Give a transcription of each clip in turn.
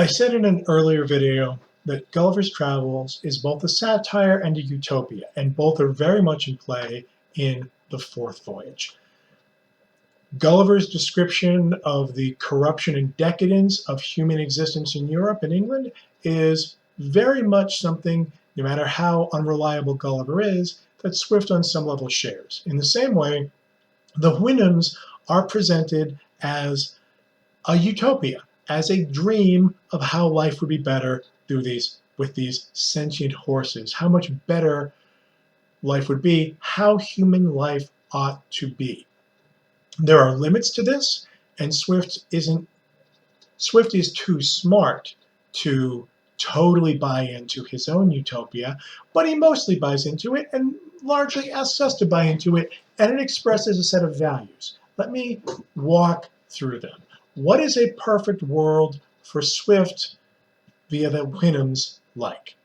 I said in an earlier video that Gulliver's Travels is both a satire and a utopia, and both are very much in play in the fourth voyage. Gulliver's description of the corruption and decadence of human existence in Europe and England is very much something, no matter how unreliable Gulliver is, that Swift on some level shares. In the same way, the Houyhnhnms are presented as a utopia, as a dream of how life would be better with these sentient horses, how much better life would be, how human life ought to be. There are limits to this, and Swift is too smart to totally buy into his own utopia, but he mostly buys into it and largely asks us to buy into it, and it expresses a set of values. Let me walk through them. What is a perfect world for Swift via the Houyhnhnms like?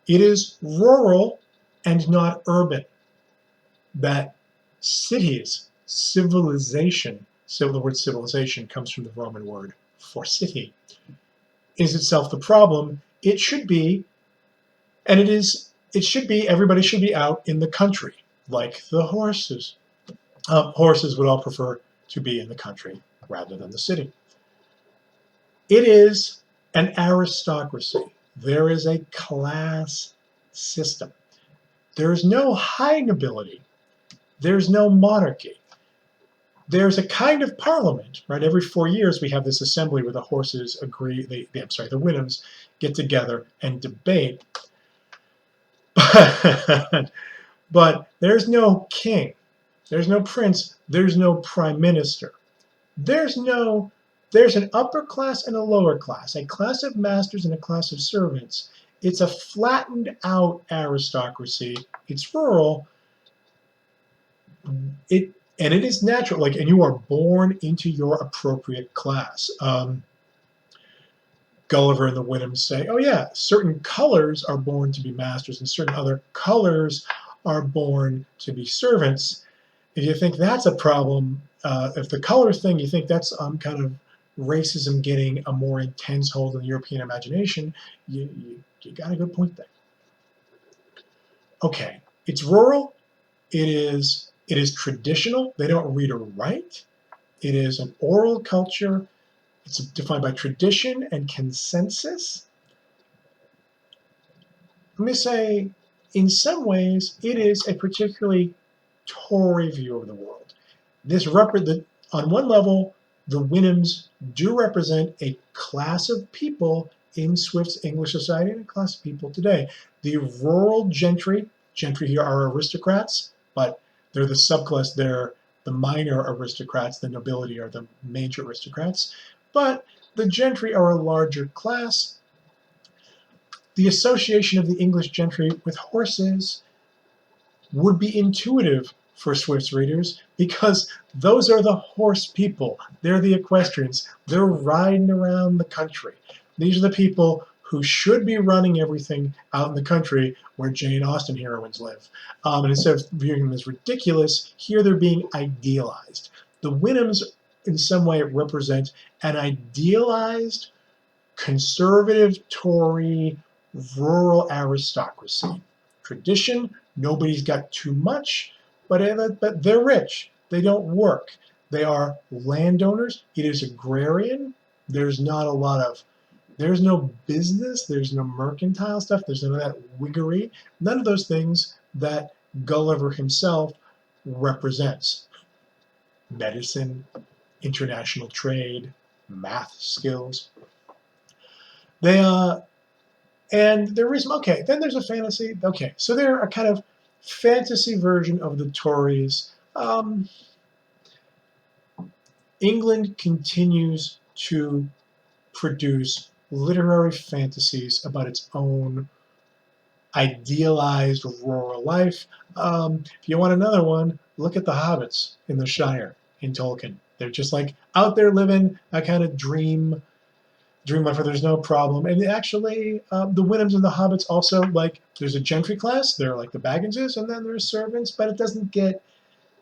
It is rural and not urban. That cities, civilization, so the word civilization comes from the Roman word for city, is itself the problem. It should be, and everybody should be out in the country, like the horses. Horses would all prefer to be in the country rather than the city. It is an aristocracy. There is a class system. There is no high nobility. There's no monarchy. There's a kind of parliament, right? Every 4 years we have this assembly where the horses agree, the Houyhnhnms get together and debate. But there's no king. There's no prince. There's no prime minister. There's an upper class and a lower class, a class of masters and a class of servants. It's a flattened out aristocracy. It's rural. And it is natural, and you are born into your appropriate class. Gulliver and the Houyhnhnms say, oh yeah, certain colors are born to be masters and certain other colors are born to be servants. If you think that's a problem, if the color thing, you think that's kind of racism getting a more intense hold on the European imagination, you got a good point there. Okay, it's rural. It is traditional. They don't read or write. It is an oral culture. It's defined by tradition and consensus. Let me say, in some ways, it is a particularly Tory view of the world. On one level, the Houyhnhnms do represent a class of people in Swift's English society and a class of people today. The rural gentry here are aristocrats, but they're the subclass, they're the minor aristocrats, the nobility are the major aristocrats, but the gentry are a larger class. The association of the English gentry with horses would be intuitive for Swift's readers because those are the horse people. They're the equestrians. They're riding around the country. These are the people who should be running everything out in the country where Jane Austen heroines live. And instead of viewing them as ridiculous, here they're being idealized. The Houyhnhnms, in some way, represent an idealized, conservative, Tory, rural aristocracy. Tradition, nobody's got too much, but they're rich. They don't work. They are landowners. It is agrarian. There's no business, there's no mercantile stuff, there's none of that wiggery, none of those things that Gulliver himself represents. Medicine, international trade, math skills. And there is, okay, then there's a fantasy, okay, so they're a kind of fantasy version of the Tories. England continues to produce literary fantasies about its own idealized rural life. If you want another one, look at the hobbits in the Shire in Tolkien. They're just like out there living a kind of dream life where there's no problem. And actually, the Houyhnhnms and the hobbits also, like, there's a gentry class, they're like the Bagginses, and then there's servants, but it doesn't get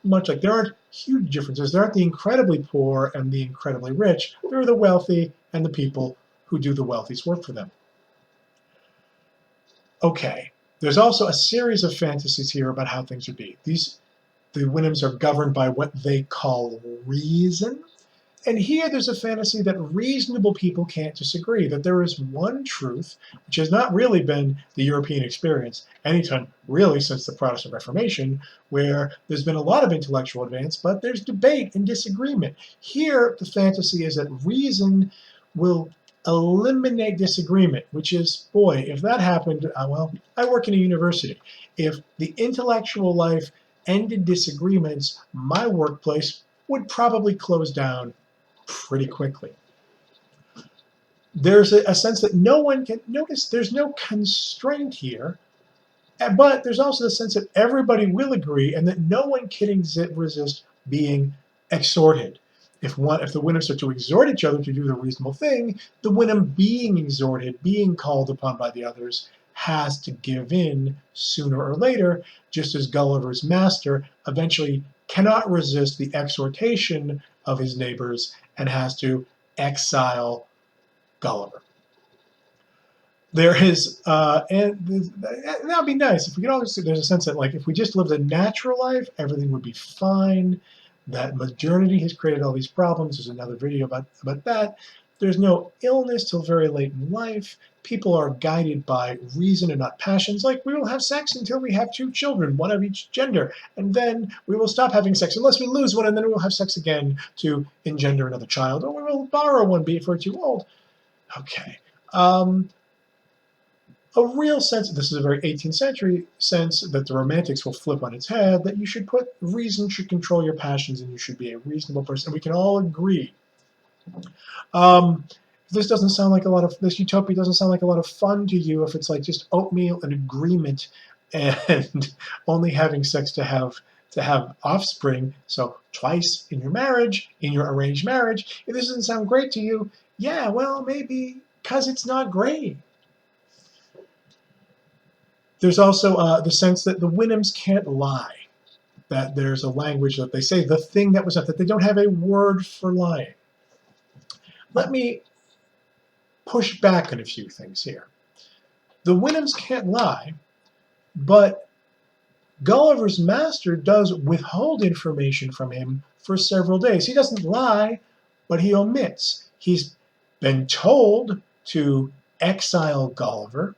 much like, there aren't huge differences. There aren't the incredibly poor and the incredibly rich. There are the wealthy and the people who do the wealthy's work for them. Okay, there's also a series of fantasies here about how things would be. The Winhams are governed by what they call reason. And here there's a fantasy that reasonable people can't disagree, that there is one truth, which has not really been the European experience anytime really since the Protestant Reformation, where there's been a lot of intellectual advance, but there's debate and disagreement. Here, the fantasy is that reason will eliminate disagreement, which is, boy, if that happened, well, I work in a university. If the intellectual life ended disagreements, my workplace would probably close down pretty quickly. There's a sense that no one can notice, there's no constraint here, but there's also the sense that everybody will agree and that no one can resist being exhorted. If the Winhams are to exhort each other to do the reasonable thing, the Winham being exhorted, being called upon by the others, has to give in sooner or later, just as Gulliver's master eventually cannot resist the exhortation of his neighbors and has to exile Gulliver. There is, and that would be nice if we could all just, there's a sense that like if we just lived a natural life, everything would be fine. That modernity has created all these problems. There's another video about that. There's no illness till very late in life. People are guided by reason and not passions. Like we will have sex until we have 2 children, one of each gender, and then we will stop having sex unless we lose one, and then we will have sex again to engender another child, or we will borrow one before we're too old. Okay. A real sense, this is a very 18th century sense, that the Romantics will flip on its head, that you should reason should control your passions and you should be a reasonable person. And we can all agree. This doesn't sound like this utopia doesn't sound like a lot of fun to you if it's like just oatmeal and agreement and only having sex to have offspring, so twice in your marriage, in your arranged marriage. If this doesn't sound great to you, yeah, well, maybe because it's not great. There's also the sense that the Winhams can't lie, that there's a language that they say the thing that was up, that they don't have a word for lying. Let me push back on a few things here. The Winhams can't lie, but Gulliver's master does withhold information from him for several days. He doesn't lie, but he omits. He's been told to exile Gulliver,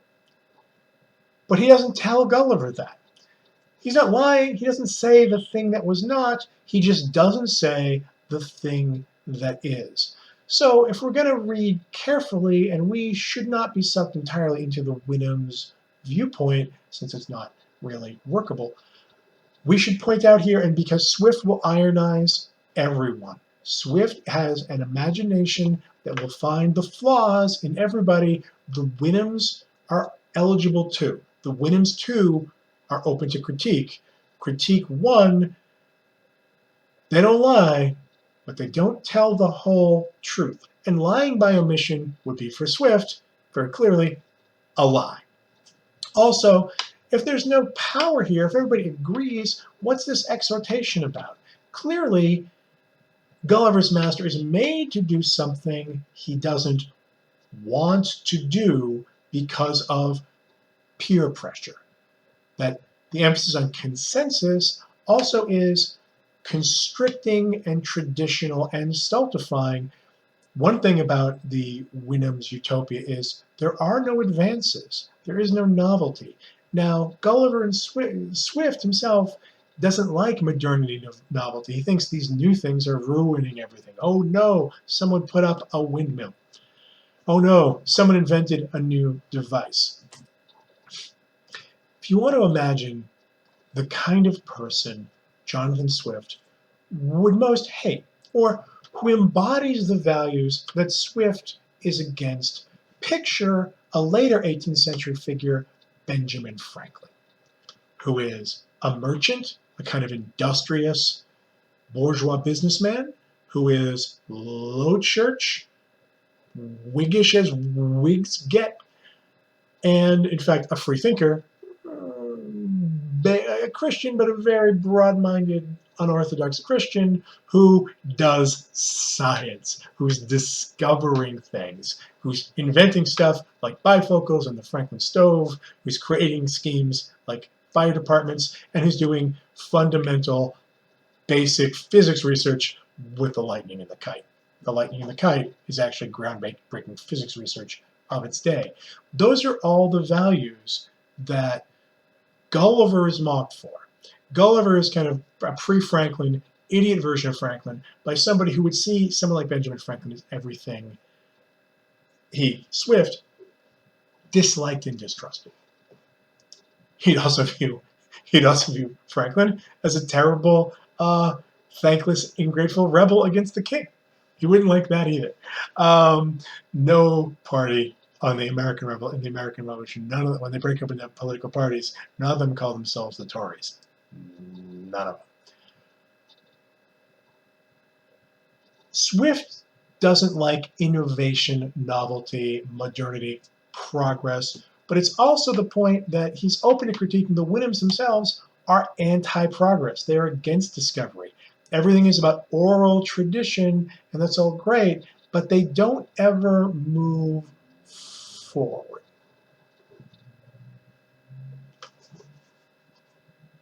but he doesn't tell Gulliver that. He's not lying. He doesn't say the thing that was not. He just doesn't say the thing that is. So if we're going to read carefully, and we should not be sucked entirely into the Winham's viewpoint, since it's not really workable, we should point out here, and because Swift will ironize everyone. Swift has an imagination that will find the flaws in everybody. The Winhams are eligible too. The Winhams too are open to critique. Critique 1, they don't lie, but they don't tell the whole truth. And lying by omission would be, for Swift, very clearly, a lie. Also, if there's no power here, if everybody agrees, what's this exhortation about? Clearly, Gulliver's master is made to do something he doesn't want to do because of peer pressure. That the emphasis on consensus also is constricting and traditional and stultifying. One thing about the Winham's Utopia is there are no advances. There is no novelty. Now, Gulliver and Swift himself doesn't like modernity and novelty. He thinks these new things are ruining everything. Oh no, someone put up a windmill. Oh no, someone invented a new device. If you want to imagine the kind of person Jonathan Swift would most hate, or who embodies the values that Swift is against, picture a later 18th century figure, Benjamin Franklin, who is a merchant, a kind of industrious bourgeois businessman, who is low church, Whiggish as Whigs get, and in fact a free thinker, a Christian but a very broad-minded unorthodox Christian who does science, who's discovering things, who's inventing stuff like bifocals and the Franklin stove, who's creating schemes like fire departments, and who's doing fundamental basic physics research with the lightning and the kite. The lightning and the kite is actually groundbreaking physics research of its day. Those are all the values that Gulliver is mocked for. Gulliver is kind of a pre-Franklin, idiot version of Franklin by somebody who would see someone like Benjamin Franklin as everything Swift, disliked and distrusted. He'd also view Franklin as a terrible, thankless, ungrateful rebel against the king. He wouldn't like that either. No party in the American Revolution, none of them, when they break up into political parties, none of them call themselves the Tories. None of them. Swift doesn't like innovation, novelty, modernity, progress, but it's also the point that he's open to critiquing the Wyndhams themselves are anti-progress. They're against discovery. Everything is about oral tradition, and that's all great, but they don't ever move forward.